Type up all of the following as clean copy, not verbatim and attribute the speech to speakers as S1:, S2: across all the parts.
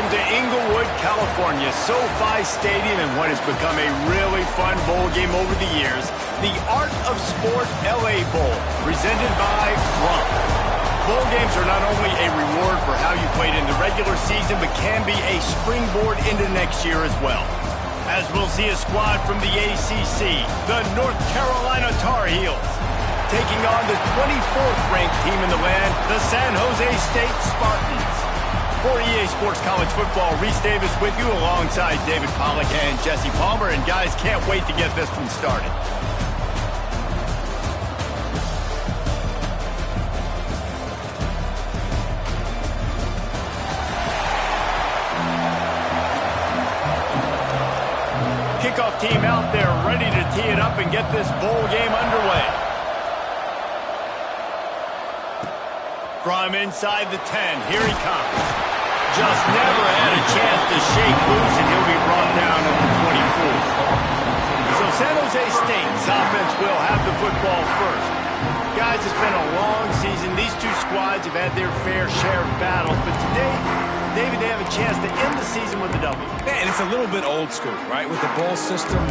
S1: Welcome to Inglewood, California, SoFi Stadium, and what has become a really fun bowl game over the years, the Art of Sport LA Bowl, presented by Grump. Bowl games are not only a reward for how you played in the regular season, but can be a springboard into next year as well. As we'll see a squad from the ACC, the North Carolina Tar Heels, taking on the 24th ranked team in the land, the San Jose State Spartans. For EA Sports College Football, Reese Davis with you alongside David Pollack and Jesse Palmer. And guys, can't wait to get this one started. Kickoff team out there ready to tee it up and get this bowl game underway. From inside the 10, here he comes. Just never had a chance to shake loose, and he'll be brought down at the 24. So San Jose State's offense will have the football first. Guys, it's been a long season. These two squads have had their fair share of battles, but today, David, they have a chance to end the season with a W.
S2: Man, it's a little bit old school, right? With the bowl system,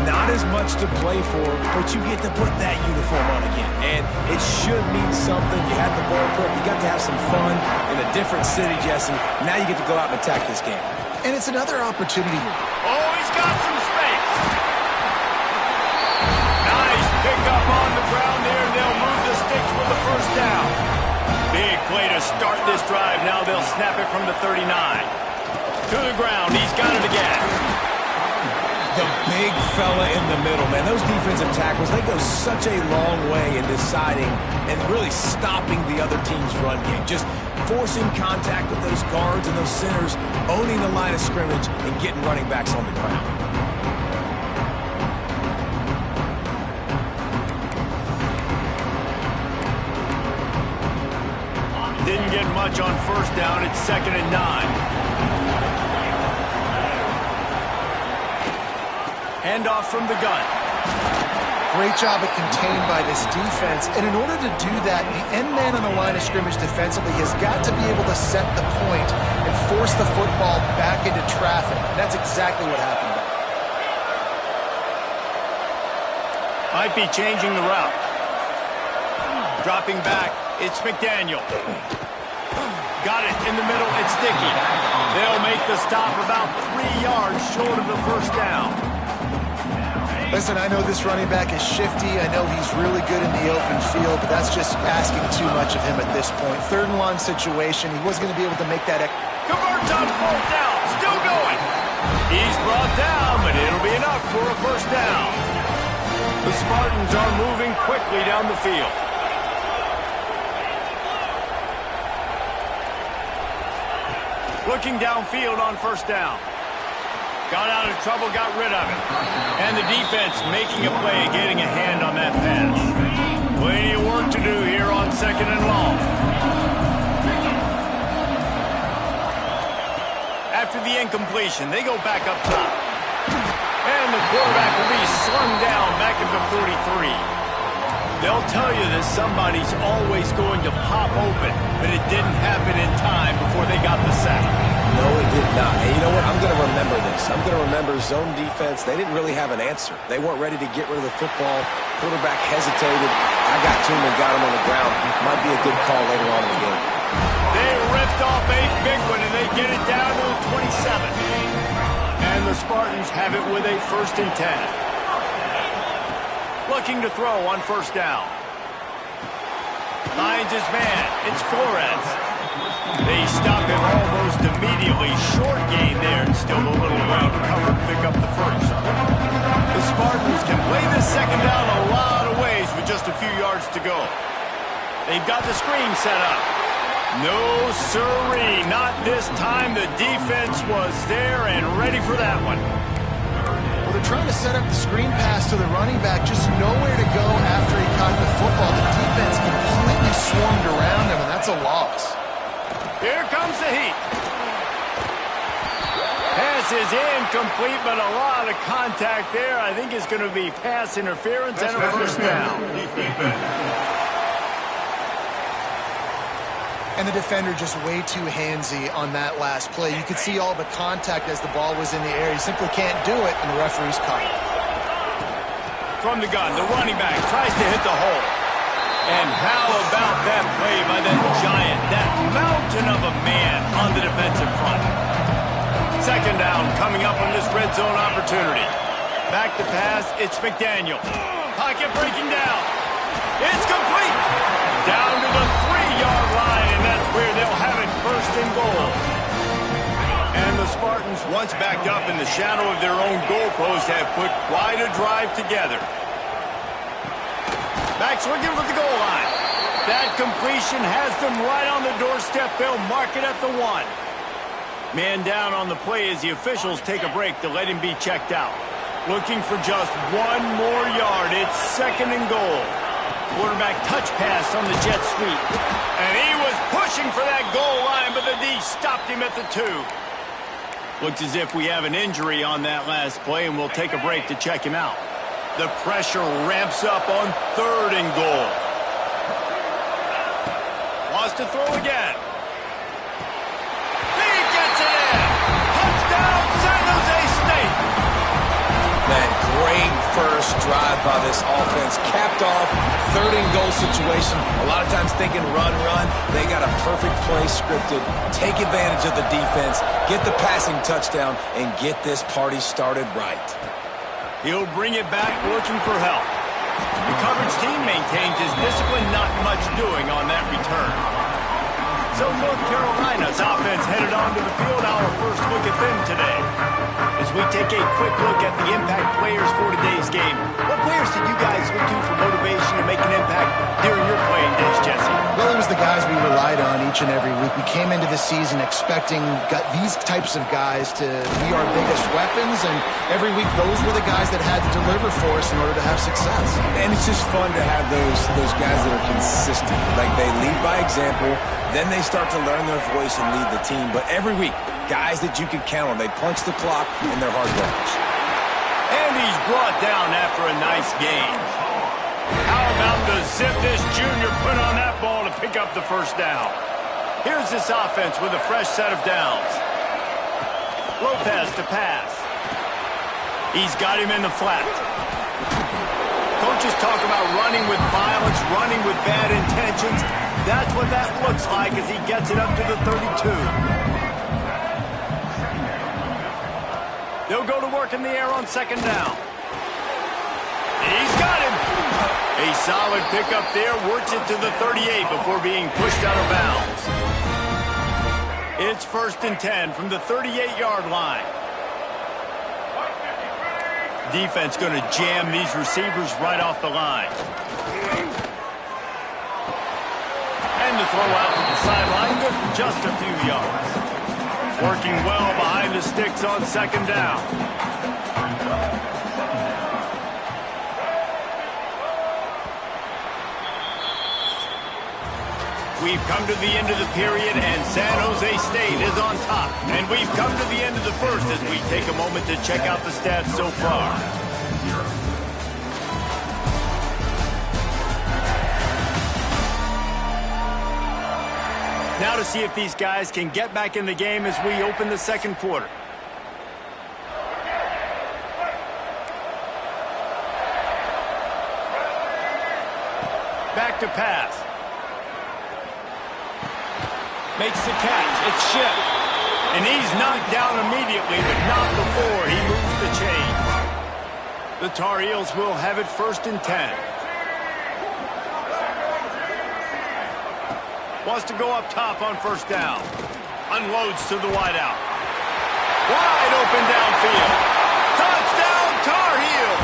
S2: not as much to play for, but you get to put that uniform on again. And it should mean something. You had the bowl prep. You got to have some fun in a different city, Jesse. Now you get to go out and attack this game.
S3: And it's another opportunity.
S1: Oh, he's got some space. Nice pick up on the ground there. They'll move the sticks with the first down. Big play to start this drive. Now they'll snap it from the 39. To the ground. He's got it again.
S2: The big fella in the middle, man. Those defensive tackles, they go such a long way in deciding and really stopping the other team's run game. Just forcing contact with those guards and those centers, owning the line of scrimmage, and getting running backs on the ground.
S1: Didn't get much on first down. It's 2nd and 9. Handoff from the gun.
S3: Great job of contained by this defense. And in order to do that, the end man on the line of scrimmage defensively has got to be able to set the point and force the football back into traffic. And that's exactly what happened.
S1: Might be changing the route. Dropping back. It's McDaniel. Got it in the middle. It's Dickey. They'll make the stop about 3 yards short of the first down.
S3: Listen, I know this running back is shifty. I know he's really good in the open field, but that's just asking too much of him at this point. 3rd and 1 situation. He wasn't going to be able to make that.
S1: Converts on 4th down. Still going. He's brought down, but it'll be enough for a first down. The Spartans are moving quickly down the field. Looking downfield on first down. Got out of trouble, got rid of it. And the defense making a play, getting a hand on that pass. Plenty of work to do here on 2nd and long. After the incompletion, they go back up top. And the quarterback will be slung down back at the 43. They'll tell you that somebody's always going to pop open, but it didn't happen in time before they got the sack.
S2: No, it did not. And you know what? I'm going to remember this. I'm going to remember zone defense. They didn't really have an answer. They weren't ready to get rid of the football. Quarterback hesitated. I got to him and got him on the ground. Might be a good call later on in the game.
S1: They ripped off a big one, and they get it down to the 27. And the Spartans have it with a 1st and 10. Looking to throw on first down. Finds his man. It's Flores. They stop him almost immediately. Short gain there, and still a little ground to cover to pick up the first. The Spartans can play this 2nd down a lot of ways with just a few yards to go. They've got the screen set up. No siree, not this time. The defense was there and ready for that one.
S3: Well, they're trying to set up the screen pass to the running back, just nowhere to go after he caught the football. The defense completely swarmed around him, and that's a loss.
S1: Here comes the heat. Pass is incomplete, but a lot of contact there. I think it's going to be pass interference and a first down.
S3: And the defender just way too handsy on that last play. You could see all the contact as the ball was in the air. He simply can't do it, and the referee's caught it.
S1: From the gun, the running back tries to hit the hole. And how about that play by that giant, that mountain of a man on the defensive front? Second down coming up on this red zone opportunity. Back to pass, it's McDaniel. Pocket breaking down. It's complete. Down to the 3-yard line, and that's where they'll have it first and goal. And the Spartans, once backed up in the shadow of their own goalpost, have put quite a drive together. Back swinging for the goal line. That completion has them right on the doorstep. They'll mark it at the 1. Man down on the play as the officials take a break to let him be checked out. Looking for just 1 more yard. It's second and goal. Quarterback touch pass on the jet sweep. And he was pushing for that goal line, but the D stopped him at the 2. Looks as if we have an injury on that last play, and we'll take a break to check him out. The pressure ramps up on third and goal. Wants to throw again. He gets it in. Touchdown, San Jose State.
S2: Man, great first drive by this offense. Capped off, third and goal situation. A lot of times thinking run. They got a perfect play scripted. Take advantage of the defense, get the passing touchdown, and get this party started right.
S1: He'll bring it back looking for help. The coverage team maintains his discipline, not much doing on that return. So North Carolina's offense headed onto the field. Our first look at them today. As we take a quick look at the impact players for today's game, what players did you guys look to for motivation to make an impact during your playing days, Jesse?
S3: Well, it was the guys we relied on each and every week. We came into the season expecting these types of guys to be our biggest weapons, and every week those were the guys that had to deliver for us in order to have success.
S2: And it's just fun to have those guys that are consistent. Like, they lead by example, then they start to learn their voice and lead the team. But every week, guys that you can count on. They punch the clock, and they're hard workers.
S1: And he's brought down after a nice gain. How about the zip this junior put on that ball to pick up the first down? Here's this offense with a fresh set of downs. Lopez to pass. He's got him in the flat. Coaches talk about running with violence, running with bad intentions. That's what that looks like as he gets it up to the 32. They'll go to work in the air on second down. He's got him. A solid pickup there, works it to the 38 before being pushed out of bounds. It's first and 10 from the 38-yard line. Defense going to jam these receivers right off the line. And the throw out to the sideline, good for just a few yards. Working well behind the sticks on second down. We've come to the end of the period, and San Jose State is on top. And we've come to the end of the first as we take a moment to check out the stats so far. Now to see if these guys can get back in the game as we open the second quarter. Back to pass. Makes the catch. It's Shipp. And he's knocked down immediately, but not before he moves the chains. The Tar Heels will have it first and 10. Wants to go up top on first down. Unloads to the wideout. Wide open downfield. Touchdown, Tar Heels.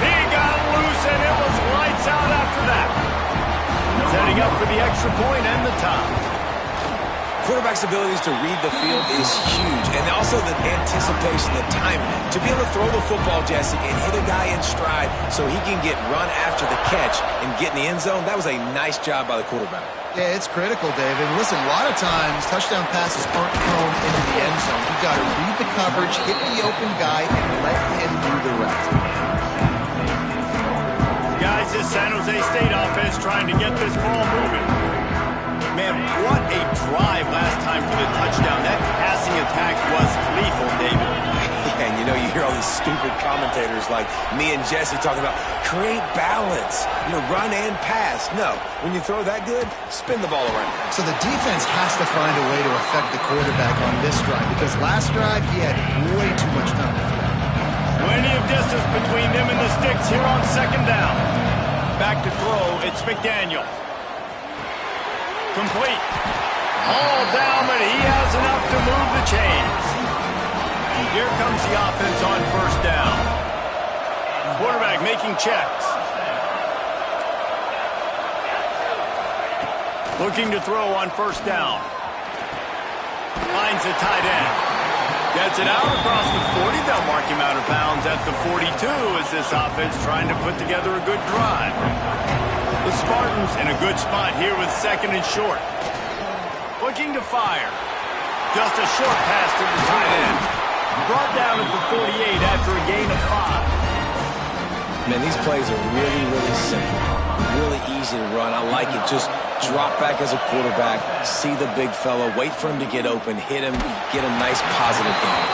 S1: He got loose, and it was lights out after that. Setting up for the extra point and the tie.
S2: Quarterback's abilities to read the field is huge, and also the anticipation, the timing. To be able to throw the football, Jesse, and hit a guy in stride so he can get run after the catch and get in the end zone, that was a nice job by the quarterback.
S3: Yeah, it's critical, David. Listen, a lot of times touchdown passes aren't thrown into the end zone. You've got to read the coverage, hit the open guy, and let him do the rest.
S1: Guys, this San Jose State offense trying to get this ball moving. Man, what a drive last time for the touchdown. That passing attack was lethal, David.
S2: Yeah, and you know, you hear all these stupid commentators like me and Jesse talking about create balance, run and pass. No, when you throw that good, spin the ball around.
S3: So the defense has to find a way to affect the quarterback on this drive because last drive he had way too much time to throw.
S1: Plenty of distance between them and the sticks here on second down. Back to throw, it's McDaniel. Complete. All down, but he has enough to move the chains. And here comes the offense on first down. Quarterback making checks. Looking to throw on first down. Finds the tight end. Gets it out across the 40. They'll mark him out of bounds at the 42 as this offense trying to put together a good drive. The Spartans in a good spot here with second and short. Looking to fire. Just a short pass to the tight end. Brought down at the 48 after a gain of 5.
S2: Man, these plays are really, really simple. Really easy to run. I like it. Just drop back as a quarterback, see the big fella, wait for him to get open, hit him, get a nice positive gain.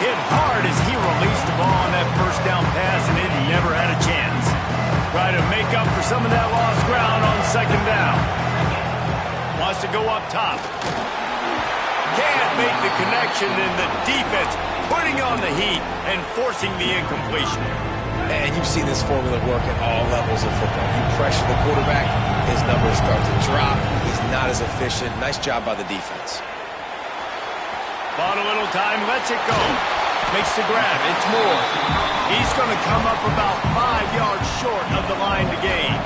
S1: Hit hard as he released the ball on that first down pass, and it never had a chance. Try to make up for some of that lost ground on second down. Wants to go up top. Can't make the connection, and the defense putting on the heat and forcing the incompletion.
S2: And you've seen this formula work at all levels of football. You pressure the quarterback, his numbers start to drop. He's not as efficient. Nice job by the defense.
S1: Bought a little time, lets it go. Makes the grab, it's Moore. He's going to come up about 5 yards short of the line to gain.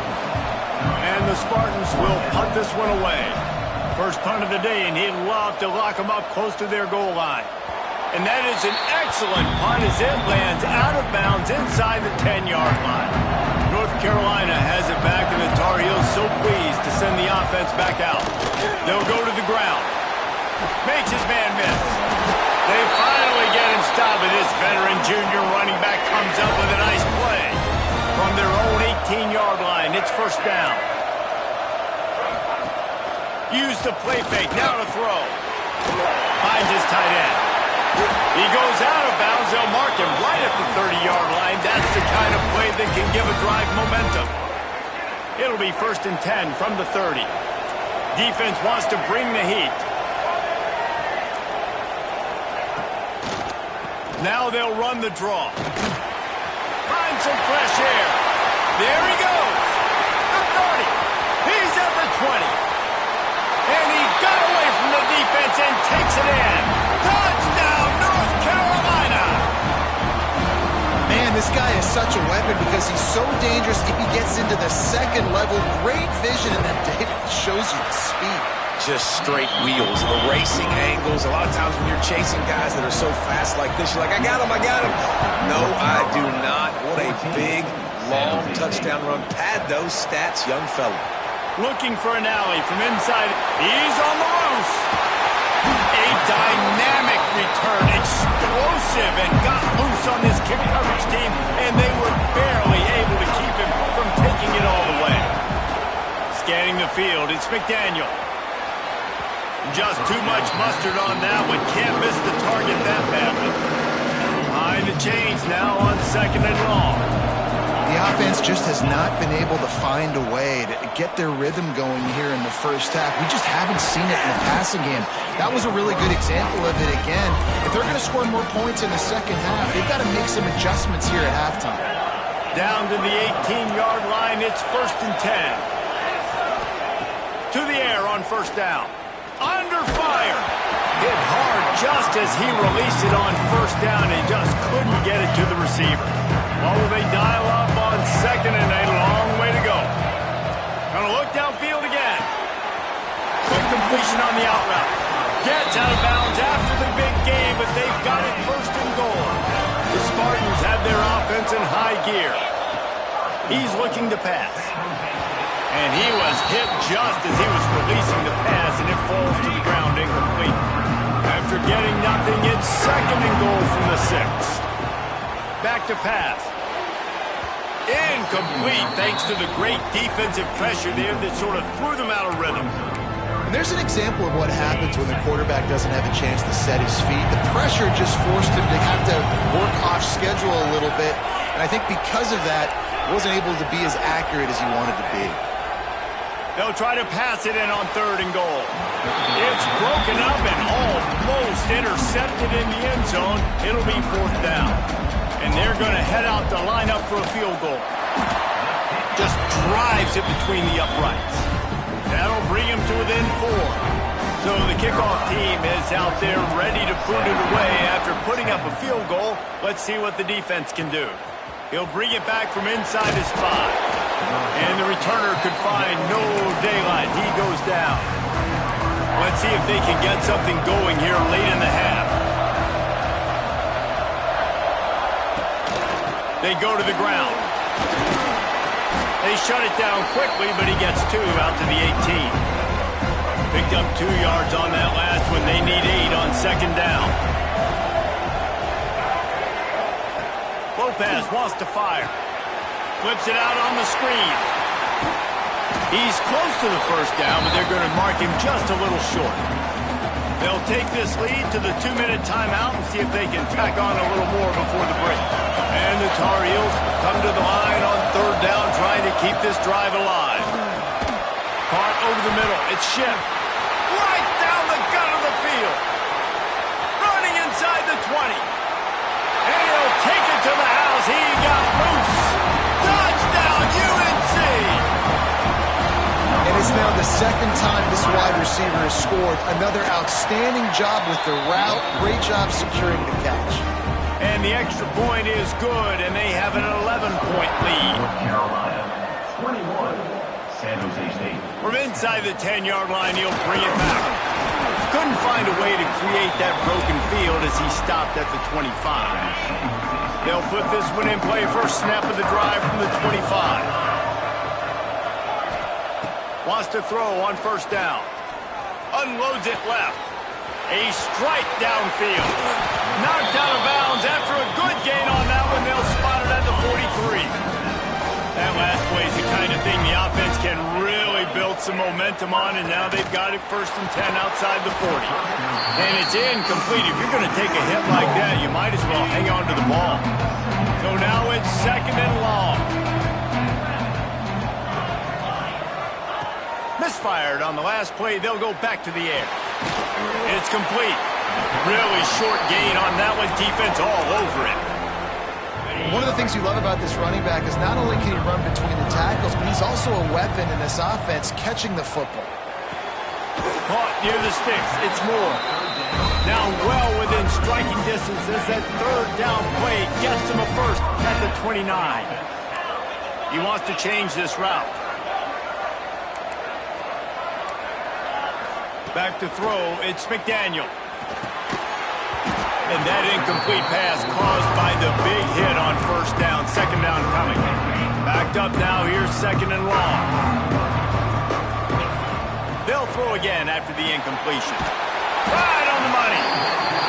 S1: And the Spartans will punt this one away. First punt of the day, and he'd love to lock them up close to their goal line. And that is an excellent punt as it lands out of bounds inside the 10-yard line. North Carolina has it back, and the Tar Heels so pleased to send the offense back out. They'll go to the ground. Makes his man miss. They finally get him stopped, and this veteran junior running back comes up with a nice play. From their own 18-yard line, it's first down. Use the play fake, now to throw. Finds his tight end. He goes out of bounds. They'll mark him right at the 30-yard line. That's the kind of play that can give a drive momentum. It'll be first and 10 from the 30. Defense wants to bring the heat. Now they'll run the draw. Find some fresh air. There he goes. The 30. He's at the 20. And he got away from the defense and takes it in. Touchdown, North Carolina!
S3: Man, this guy is such a weapon because he's so dangerous if he gets into the second level. Great vision, and then David shows you the speed.
S2: Just straight wheels, erasing angles. A lot of times when you're chasing guys that are so fast like this, you're like, I got him, I got him. No, I do not. What a big, long touchdown run. Pad those stats, young fella.
S1: Looking for an alley from inside. He's on the loose. A dynamic return, explosive, and got loose on this kick coverage team, and they were barely able to keep him from taking it all the way. Scanning the field, it's McDaniel. Just too much mustard on that one. Can't miss the target that badly. Behind the chains now on second and long.
S3: The offense just has not been able to find a way to get their rhythm going here in the first half. We just haven't seen it in the passing game. That was a really good example of it again. If they're going to score more points in the second half, they've got to make some adjustments here at halftime.
S1: Down to the 18-yard line, it's first and 10. To the air on first down. Under fire. Hit hard just as he released it on first down and just couldn't get it to the receiver. What will they dial up on second and a long way to go? Gonna look downfield again. Quick completion on the out route. Gets out of bounds after the big game, but they've got it first and goal. The Spartans have their offense in high gear. He's looking to pass. And he was hit just as he was releasing the pass, and it falls to the ground incomplete. After getting nothing, it's second and goal from the 6. Back to pass. Incomplete thanks to the great defensive pressure there that sort of threw them out of rhythm.
S3: And there's an example of what happens when the quarterback doesn't have a chance to set his feet. The pressure just forced him to have to work off schedule a little bit. And I think because of that, he wasn't able to be as accurate as he wanted to be.
S1: They'll try to pass it in on 3rd and goal. It's broken up and almost intercepted in the end zone. It'll be 4th down. And they're going to head out to line up for a field goal. Just drives it between the uprights. That'll bring him to within 4. So the kickoff team is out there ready to put it away after putting up a field goal. Let's see what the defense can do. He'll bring it back from inside his 5. And the returner could find no daylight. He goes down. Let's see if they can get something going here late in the half. They go to the ground. They shut it down quickly, but he gets 2 out to the 18. Picked up 2 yards on that last one. They need 8 on 2nd down. Lopez wants to fire. Flips it out on the screen. He's close to the 1st down, but they're going to mark him just a little short. They'll take this lead to the 2-minute timeout and see if they can tack on a little more before the break. And the Tar Heels come to the line on 3rd down, trying to keep this drive alive. Caught over the middle. It's Schiff. Right down the gut of the field. Running inside the 20. And he'll take it to the house. He got loose. Touchdown, UNC!
S3: And it's now the 2nd time this wide receiver has scored. Another outstanding job with the route. Great job securing the catch.
S1: And the extra point is good, and they have an 11-point lead.
S4: Carolina, 21, San Jose State.
S1: From inside the 10-yard line, he'll bring it back. Couldn't find a way to create that broken field as he stopped at the 25. They'll put this one in play. First snap of the drive from the 25. Wants to throw on 1st down. Unloads it left. A strike downfield. Knocked out of bounds after a good gain on that one. They'll spot it at the 43. That last play is the kind of thing the offense can really build some momentum on, and now they've got it 1st and 10 outside the 40. And it's incomplete. If you're going to take a hit like that, you might as well hang on to the ball. So now it's 2nd and long. Misfired on the last play. They'll go back to the air. It's complete. Really short gain on that one. Defense all over it.
S3: One of the things you love about this running back is not only can he run between the tackles, but he's also a weapon in this offense catching the football.
S1: Caught near the sticks. It's Moore. Now well within striking distance as that 3rd down play gets him a 1st at the 29. He wants to change this route. Back to throw. It's McDaniel. And that incomplete pass caused by the big hit on 1st down. 2nd down coming. Backed up now. Here's 2nd and long. They'll throw again after the incompletion. Right on the money.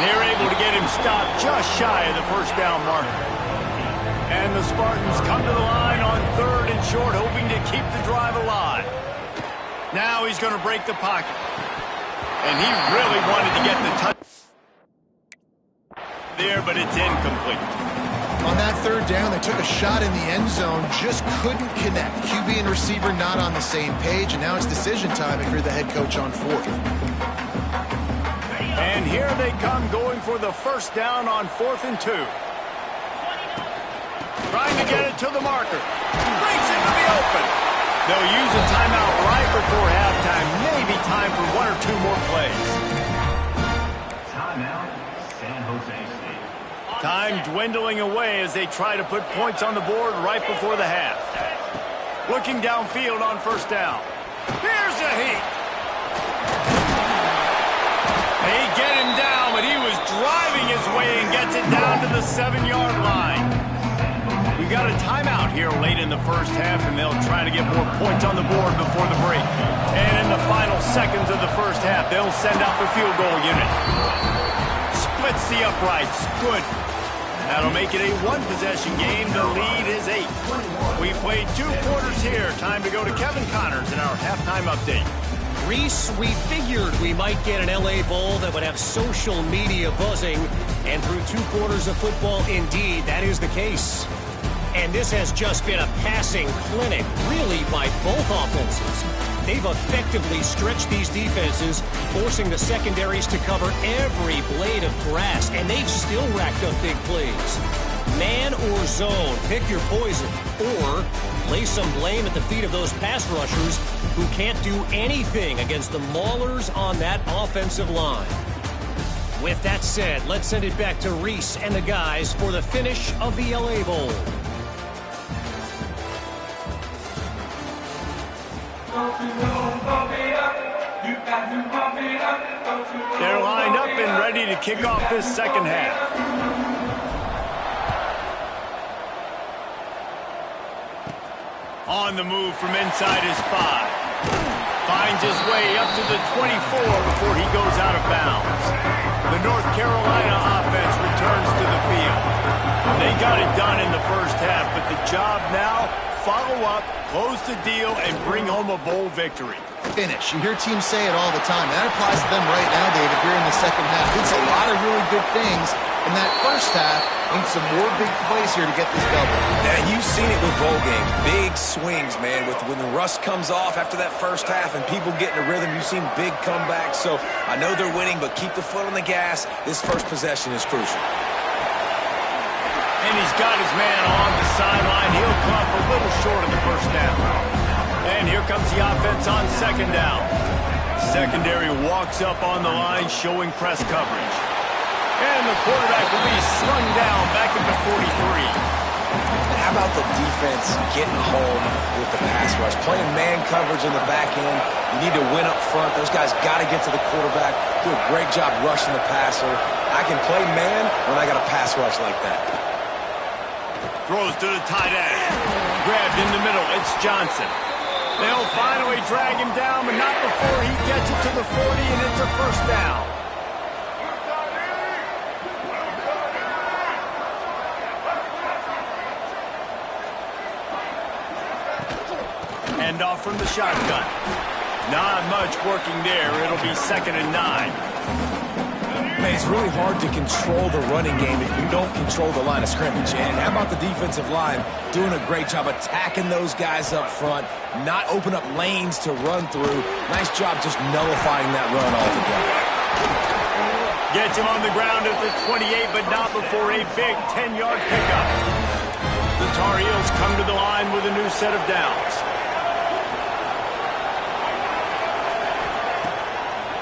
S1: They're able to get him stopped just shy of the 1st down marker. And the Spartans come to the line on 3rd and short, hoping to keep the drive alive. Now he's going to break the pocket. And he really wanted to get the touch there, but it's incomplete.
S3: On that 3rd down, they took a shot in the end zone, just couldn't connect. QB and receiver not on the same page, and now it's decision time if you're the head coach on 4th.
S1: And here they come going for the 1st down on 4th and 2. Trying to get it to the marker. Breaks into the open. They'll use a timeout right before halftime. Maybe time for 1 or 2 more plays.
S4: Timeout, San Jose State.
S1: Time dwindling away as they try to put points on the board right before the half. Looking downfield on 1st down. Here's a heat. They get him down, but he was driving his way and gets it down to the 7-yard line. We got a timeout here late in the 1st half, and they'll try to get more points on the board before the break. And in the final seconds of the 1st half, they'll send out the field goal unit. Splits the uprights. Good. That'll make it a 1-possession game. The lead is 8. We played 2 quarters here. Time to go to Kevin Connors in our halftime update.
S5: Reese, we figured we might get an LA Bowl that would have social media buzzing, and through 2 quarters of football, indeed, that is the case. And this has just been a passing clinic, really, by both offenses. They've effectively stretched these defenses, forcing the secondaries to cover every blade of grass, and they've still racked up big plays. Man or zone, pick your poison, or lay some blame at the feet of those pass rushers who can't do anything against the maulers on that offensive line. With that said, let's send it back to Reese and the guys for the finish of the LA Bowl.
S1: They're lined up and ready to kick off this second half. On the move from inside his 5. Finds his way up to the 24 before he goes out of bounds. The North Carolina offense returns to the field. They got it done in the first half, but the job now, follow up, close the deal, and bring home a bowl victory.
S3: Finish. You hear teams say it all the time. That applies to them right now, David, here in the second half. It's a lot of really good things in that first half. Need some more big plays here to get this double.
S2: Now, you've seen it with bowl games. Big swings, man. When the rust comes off after that first half and people get in a rhythm, you've seen big comebacks. So I know they're winning, but keep the foot on the gas. This first possession is crucial.
S1: And he's got his man along the sideline. He'll come up a little short in the first down. And here comes the offense on second down. Secondary walks up on the line, showing press coverage. And the quarterback will be slung down back at the 43.
S2: How about the defense getting home with the pass rush? Playing man coverage in the back end. You need to win up front. Those guys got to get to the quarterback. Do a great job rushing the passer. I can play man when I got a pass rush like that.
S1: Throws to the tight end. Grabbed in the middle. It's Johnson. They'll finally drag him down, but not before he gets it to the 40, and it's a first down. Hand off from the shotgun. Not much working there. It'll be 2nd and 9.
S2: Man, it's really hard to control the running game if you don't control the line of scrimmage. And how about the defensive line doing a great job attacking those guys up front, not open up lanes to run through. Nice job just nullifying that run altogether.
S1: Gets him on the ground at the 28, but not before a big 10-yard pickup. The Tar Heels come to the line with a new set of downs.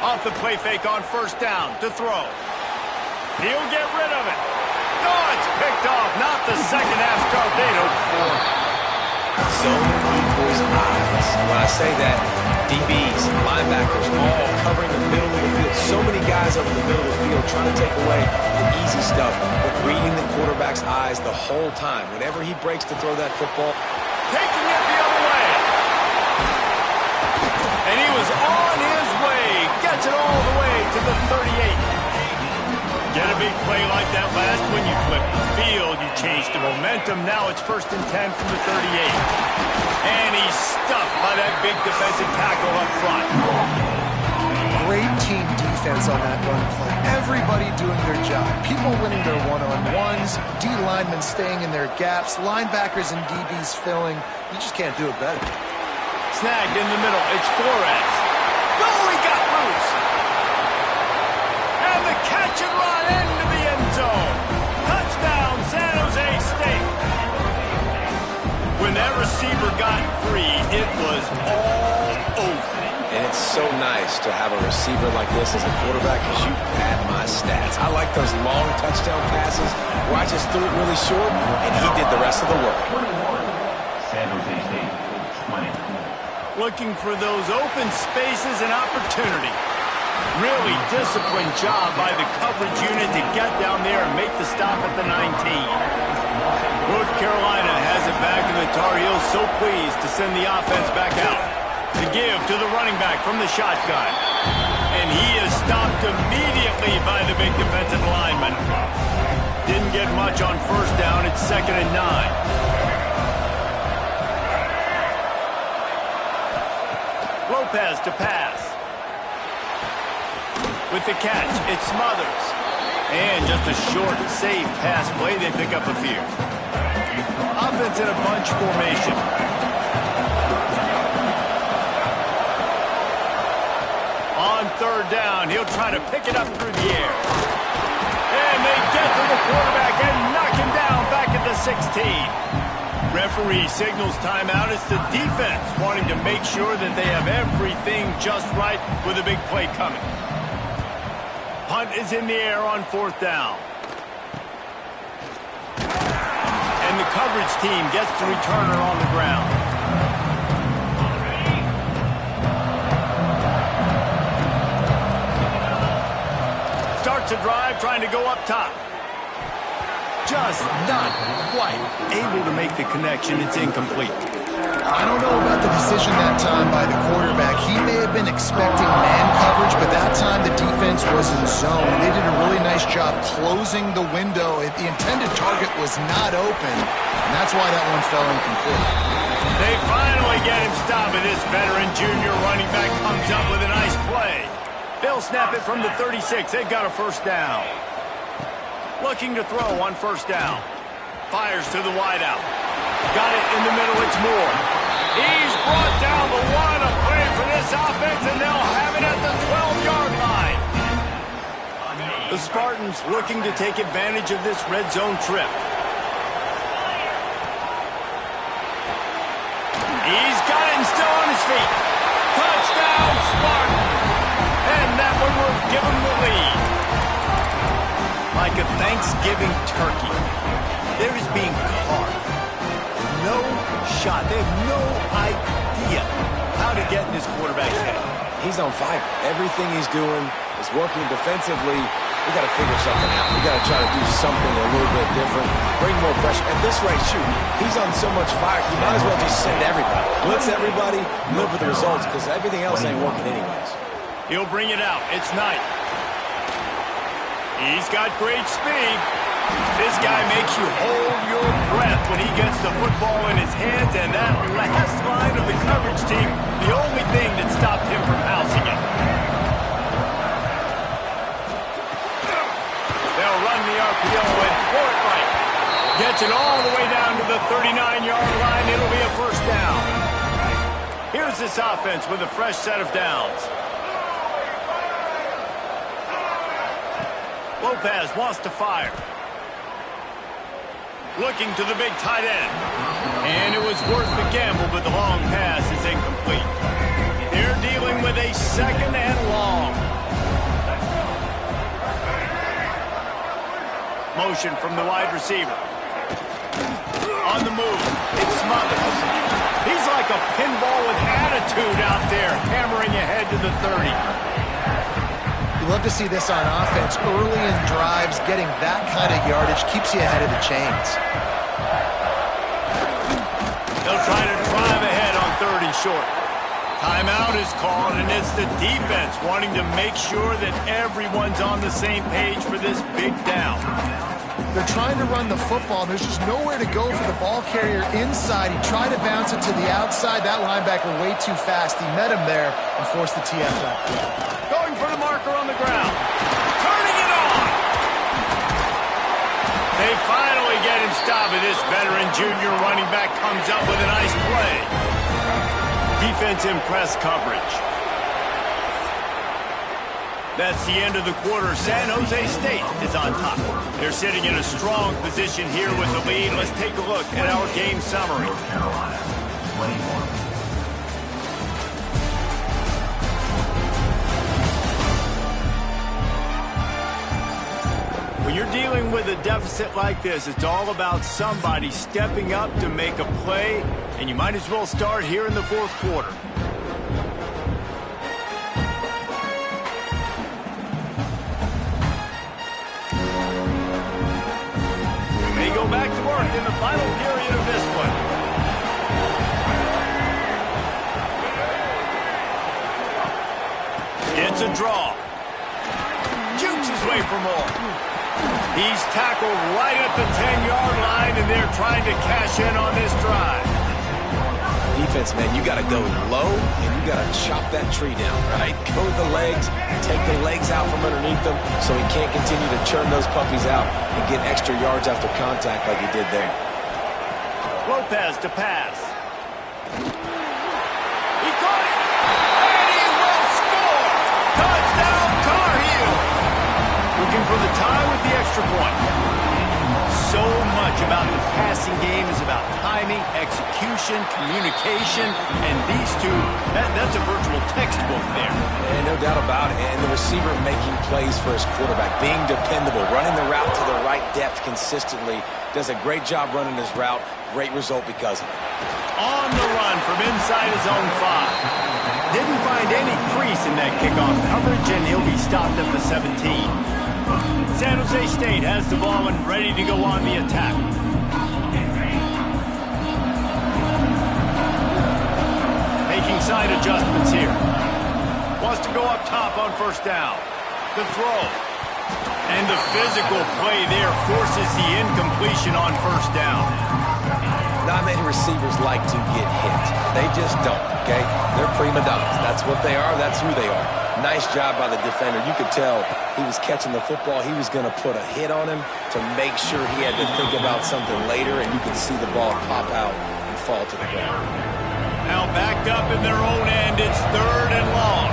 S1: Off the play fake on first down to throw. He'll get rid of it. No, it's picked off. Not the second half start they'd hoped for.
S2: Zone equals eyes. When I say that, DBs, linebackers, all covering the middle of the field. So many guys over the middle of the field trying to take away the easy stuff, but reading the quarterback's eyes the whole time. Whenever he breaks to throw that football.
S1: Taking it the other way. And he was on his way. Gets it all the way to the 38. Get a big play like that last when you flip the field. You change the momentum. Now it's 1st and 10 from the 38. And he's stuffed by that big defensive tackle up front.
S3: Great team defense on that run play. Everybody doing their job. People winning their one-on-ones. D linemen staying in their gaps. Linebackers and DBs filling. You just can't do it better.
S1: Snagged in the middle. It's Flores. No, he got loose. And the catch and run into the end zone. Touchdown, San Jose State. When that receiver got free, it was all over.
S2: And it's so nice to have a receiver like this as a quarterback because you pad my stats. I like those long touchdown passes where I just threw it really short and he did the rest of the work.
S4: 21, San Jose State, 20.
S1: Looking for those open spaces and opportunity. Really disciplined job by the coverage unit to get down there and make the stop at the 19. North Carolina has it back, and the Tar Heels so pleased to send the offense back out. To give to the running back from the shotgun. And he is stopped immediately by the big defensive lineman. Didn't get much on first down. It's 2nd and 9. Lopez to pass. With the catch, it's Smothers. And just a short, safe pass play, they pick up a few. Offense in a bunch formation. On third down, he'll try to pick it up through the air. And they get to the quarterback and knock him down back at the 16. Referee signals timeout. It's the defense wanting to make sure that they have everything just right with a big play coming. Punt is in the air on fourth down. And the coverage team gets the returner on the ground. Starts a drive trying to go up top. Just not quite able to make the connection. It's incomplete.
S3: I don't know about the decision that time by the quarterback. He may have been expecting man coverage, but that time the defense was in zone. They did a really nice job closing the window. The intended target was not open, and that's why that one fell incomplete.
S1: They finally get him stopped, and this veteran junior running back comes up with a nice play. They'll snap it from the 36. They've got a first down. Looking to throw on first down. Fires to the wideout. Got it in the middle, it's Moore. He's brought down the one. A play for this offense, and they'll have it at the 12-yard line. The Spartans looking to take advantage of this red zone trip. He's got it and still on his feet. Touchdown, Spartans. And that one will give him the lead. Like a Thanksgiving turkey, there is being carved. No shot. They have no idea how to get in this quarterback's head.
S2: He's on fire. Everything he's doing is working defensively. We got to figure something out. We got to try to do something a little bit different. Bring more pressure. At this rate, shoot, he's on so much fire, you might as well just send everybody. Blitz everybody, live with the results, because everything else ain't working anyways.
S1: He'll bring it out. It's Knight. He's got great speed. This guy makes you hold your breath when he gets the football in his hands, and that last line of the coverage team, the only thing that stopped him from housing it. They'll run the RPO and throw it right. Gets it all the way down to the 39-yard line. It'll be a first down. Here's this offense with a fresh set of downs. Lopez wants to fire. Looking to the big tight end. And it was worth the gamble, but the long pass is incomplete. They're dealing with a second and long. Motion from the wide receiver. On the move, it's Smothers. He's like a pinball with attitude out there, hammering ahead to the 30.
S3: You love to see this on offense. Early in drives, getting that kind of yardage keeps you ahead of the chains.
S1: They'll try to drive ahead on 30 short. Timeout is called, and it's the defense wanting to make sure that everyone's on the same page for this big down.
S3: They're trying to run the football. There's just nowhere to go for the ball carrier inside. He tried to bounce it to the outside. That linebacker way too fast. He met him there and forced the TFL.
S1: Going for the marker on the ground. Turning it on. They finally get him stopped, and this veteran junior running back comes up with a nice play. Defense in press coverage. That's the end of the quarter. San Jose State is on top. They're sitting in a strong position here with the lead. Let's take a look at our game summary.
S4: Carolina, 21.
S1: When you're dealing with a deficit like this, it's all about somebody stepping up to make a play, and you might as well start here in the fourth quarter. They go back to work in the final period of this one. It's a draw. Jukes his way for more. He's tackled right at the 10-yard line, and they're trying to cash in on this drive.
S2: defense, man, you got to go low and you got to chop that tree down, right? Go with the legs, take the legs out from underneath them so he can't continue to churn those puppies out and get extra yards after contact like he did there.
S1: Lopez to pass. He caught it, and he will score! Touchdown, Tar Heel! Looking for the tie with the extra point. So much about the passing game is about timing, execution, communication, and these two, that's a virtual textbook there.
S2: And no doubt about it. And the receiver making plays for his quarterback, being dependable, running the route to the right depth consistently, does a great job running his route. Great result because of it.
S1: On the run from inside his own 5. Didn't find any crease in that kickoff coverage, and he'll be stopped at the 17. San Jose State has the ball and ready to go on the attack. Making side adjustments here. Wants to go up top on first down. The throw. And the physical play there forces the incompletion on first down.
S2: Not many receivers like to get hit. They just don't, okay? They're prima donnas. That's what they are. That's who they are. Nice job by the defender. You could tell he was catching the football. He was going to put a hit on him to make sure he had to think about something later, and you could see the ball pop out and fall to the ground.
S1: Now backed up in their own end. It's 3rd and long.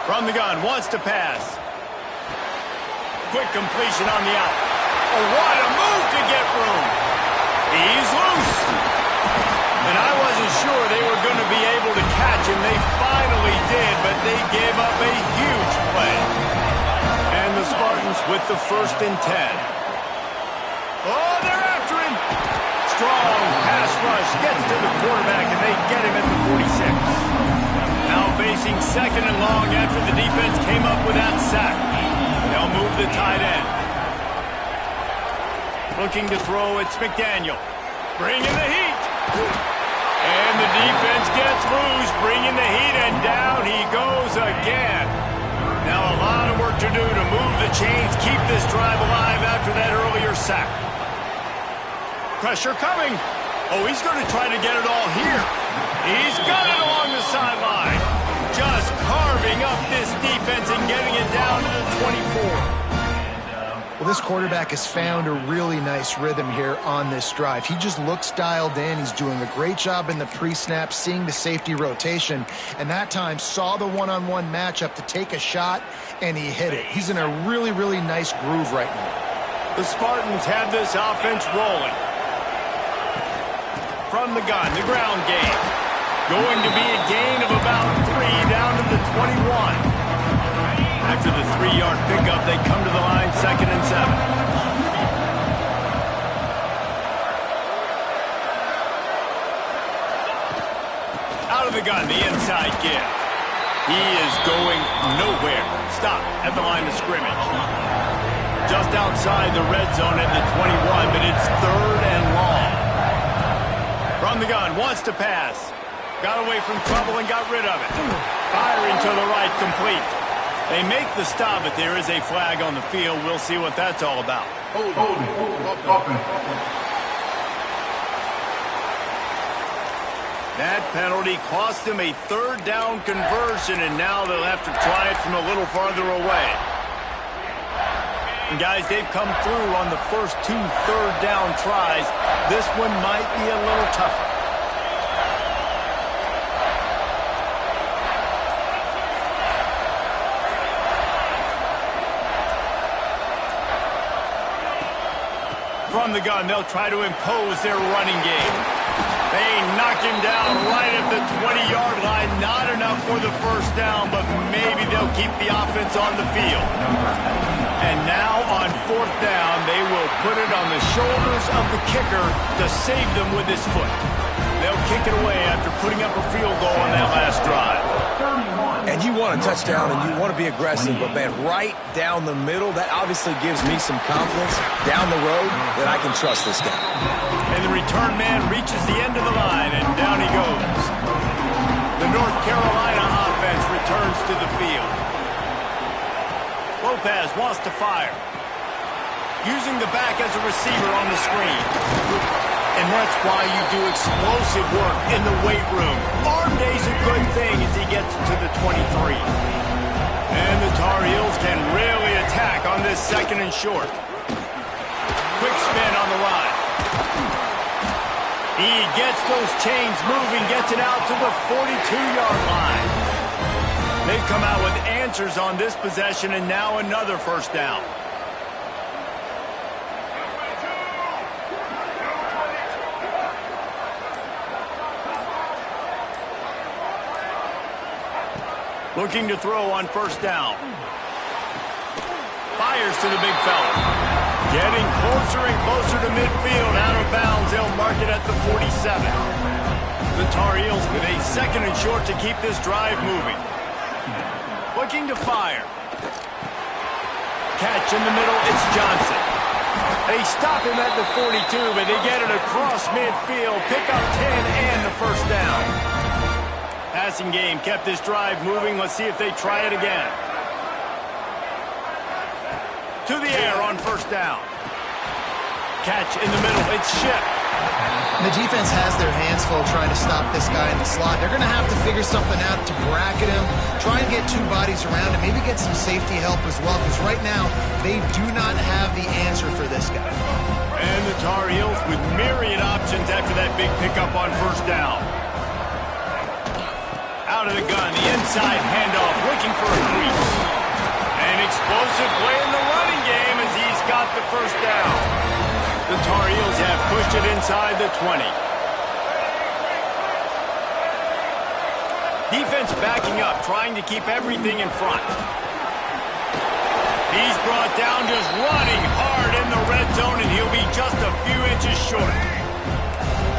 S1: From the gun, wants to pass. Quick completion on the out. Oh, what a move to get room. He's loose. And I wasn't sure they were going to be able to catch him. They finally did, but they gave up a huge play. And the Spartans with the 1st and 10. Oh, they're after him. Strong pass rush gets to the quarterback, and they get him at the 46. Now facing 2nd and long after the defense came up with that sack. They'll move the tight end. Looking to throw, it's McDaniel. Bringing the heat. And the defense gets loose, bringing the heat, and down he goes again. Now a lot of work to do to move the chains, keep this drive alive after that earlier sack. Pressure coming. Oh, he's going to try to get it all here. He's got it along the sideline. Just carving up this defense and getting it down to the 24.
S3: Well, this quarterback has found a really nice rhythm here on this drive. He just looks dialed in. He's doing a great job in the pre-snap, seeing the safety rotation, and that time saw the one-on-one matchup to take a shot, and he hit it. He's in a really, really nice groove right now.
S1: The Spartans have this offense rolling. From the gun, the ground game. Going to be a gain of about 3 down to the 21. After the 3-yard pickup, they come to the line, 2nd and 7. Out of the gun, the inside give. He is going nowhere. Stop at the line of scrimmage. Just outside the red zone at the 21, but it's 3rd and long. From the gun, wants to pass. Got away from trouble and got rid of it. Firing to the right, complete. They make the stop, but there is a flag on the field. We'll see what that's all about. That penalty cost them a 3rd down conversion, and now they'll have to try it from a little farther away. And guys, they've come through on the first 2 3rd down tries. This one might be a little tougher. From the gun, they'll try to impose their running game. They knock him down right at the 20-yard line. Not enough for the 1st down, but maybe they'll keep the offense on the field. And now on 4th down, they will put it on the shoulders of the kicker to save them with his foot. They'll kick it away after putting up a field goal on that last drive.
S2: And you want a touchdown and you want to be aggressive, but man, right down the middle, that obviously gives me some confidence down the road that I can trust this guy.
S1: And the return man reaches the end of the line, and down he goes. The North Carolina offense returns to the field. Lopez wants to fire. using the back as a receiver on the screen. And that's why you do explosive work in the weight room. Arm day's a good thing as he gets to the 23. And the Tar Heels can really attack on this 2nd and short. Quick spin on the line. He gets those chains moving, gets it out to the 42-yard line. They've come out with answers on this possession, and now another 1st down. Looking to throw on 1st down. Fires to the big fella. Getting closer and closer to midfield. Out of bounds. They'll mark it at the 47. The Tar Heels with a 2nd and short to keep this drive moving. Looking to fire. Catch in the middle. It's Johnson. They stop him at the 42, but they get it across midfield. Pick up 10 and the 1st down. Passing game kept this drive moving. Let's see if they try it again. To the air on 1st down. Catch in the middle. It's Shipp.
S3: The defense has their hands full trying to stop this guy in the slot. They're going to have to figure something out to bracket him, try and get 2 bodies around him, maybe get some safety help as well, because right now they do not have the answer for this guy.
S1: And the Tar Heels with myriad options after that big pickup on 1st down. Out of the gun, the inside handoff, looking for a crease. An explosive play in the running game as he's got the 1st down. The Tar Heels have pushed it inside the 20. Defense backing up, trying to keep everything in front. He's brought down just running hard in the red zone, and he'll be just a few inches short.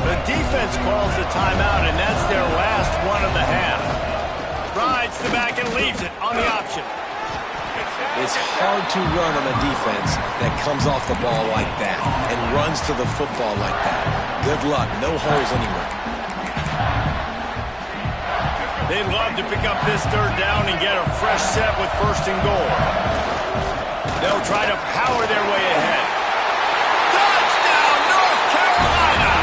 S1: The defense calls the timeout, and that's their last one of the half. Rides the back and leaves it on the option.
S2: It's hard to run on a defense that comes off the ball like that and runs to the football like that. Good luck. No holes anywhere.
S1: They'd love to pick up this 3rd down and get a fresh set with 1st and goal. They'll try to power their way ahead. Touchdown, North Carolina!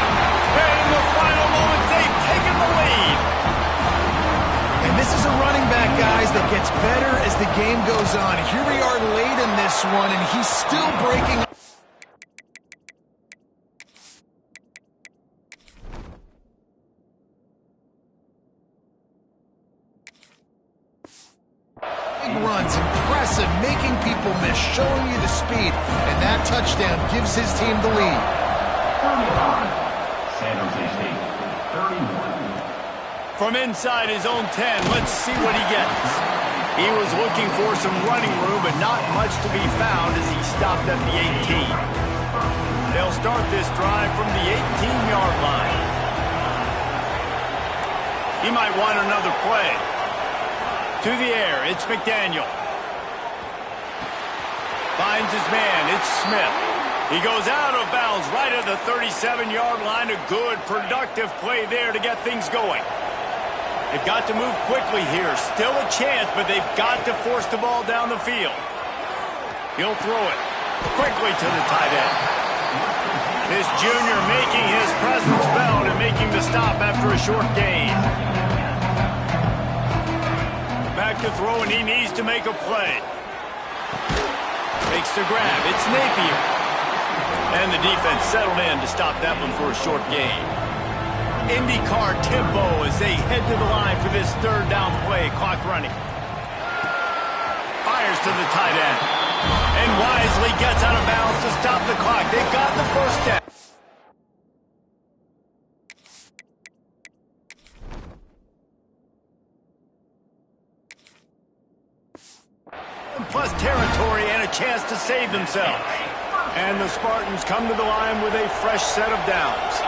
S1: And in the final moments, they've taken the lead.
S3: And this is a running back, guys, that gets better as the game goes on. Here we are late in this one, and he's still breaking. Big runs, impressive, making people miss, showing you the speed, and that touchdown gives his team the lead.
S4: San Jose State, 31.
S1: From inside his own 10, let's see what he gets. He was looking for some running room, but not much to be found as he stopped at the 18. They'll start this drive from the 18-yard line. He might want another play. To the air, it's McDaniel. Finds his man, it's Smith. He goes out of bounds right at the 37-yard line. A good, productive play there to get things going. They've got to move quickly here. Still a chance, but they've got to force the ball down the field. He'll throw it quickly to the tight end. This junior making his presence felt and making the stop after a short gain. Back to throw, and he needs to make a play. Makes the grab. It's Napier. And the defense settled in to stop that one for a short gain. IndyCar tempo as they head to the line for this 3rd down play. Clock running. Fires to the tight end. And wisely gets out of bounds to stop the clock. They've got the 1st down. Plus territory and a chance to save themselves. And the Spartans come to the line with a fresh set of downs.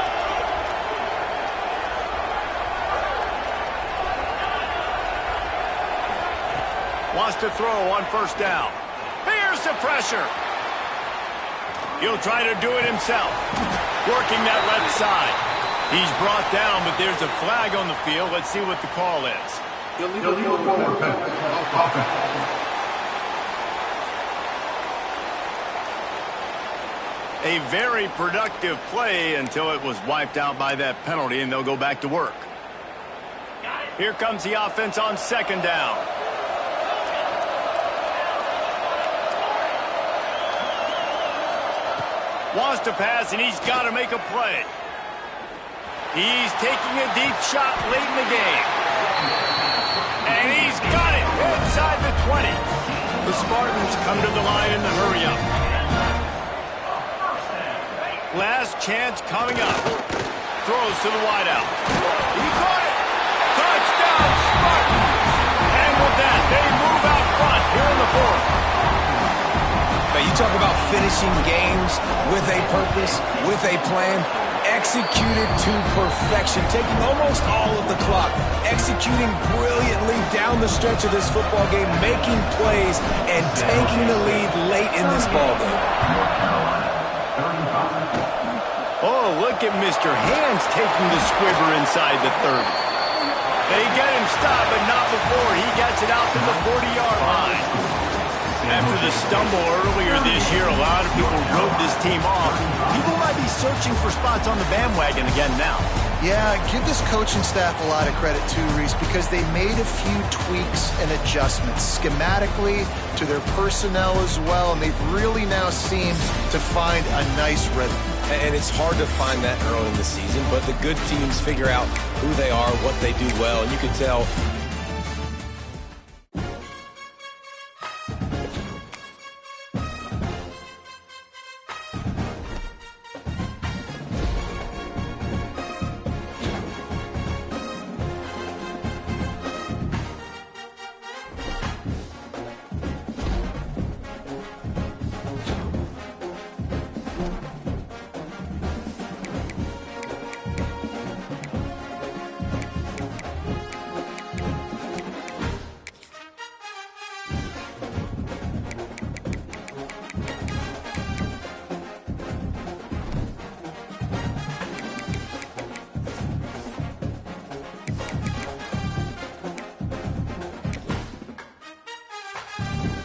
S1: Wants to throw on 1st down. Here's the pressure. He'll try to do it himself. Working that left side. He's brought down, but there's a flag on the field. Let's see what the call is.
S4: Illegal forward offense.
S1: A very productive play until it was wiped out by that penalty, and they'll go back to work. Here comes the offense on second down. Wants to pass, and he's got to make a play. He's taking a deep shot late in the game. And he's got it inside the 20. The Spartans come to the line in the hurry-up. Last chance coming up. Throws to the wideout. He caught it. Touchdown, Spartans. And with that, they move out front here in the fourth.
S2: Now, you talk about finishing games with a purpose, with a plan, executed to perfection, taking almost all of the clock, executing brilliantly down the stretch of this football game, making plays, and taking the lead late in this ball game.
S1: Oh, look at Mr. Hands taking the squibber inside the 30. They get him stopped, but not before he gets it out to the 40-yard line. After the stumble earlier this year, a lot of people wrote this team off. People might be searching for spots on the bandwagon again now.
S3: Yeah, give this coaching staff a lot of credit too, Reese, because they made a few tweaks and adjustments schematically to their personnel as well, and they've really now seemed to find a nice rhythm.
S2: And it's hard to find that early in the season, but the good teams figure out who they are, what they do well, and you can tell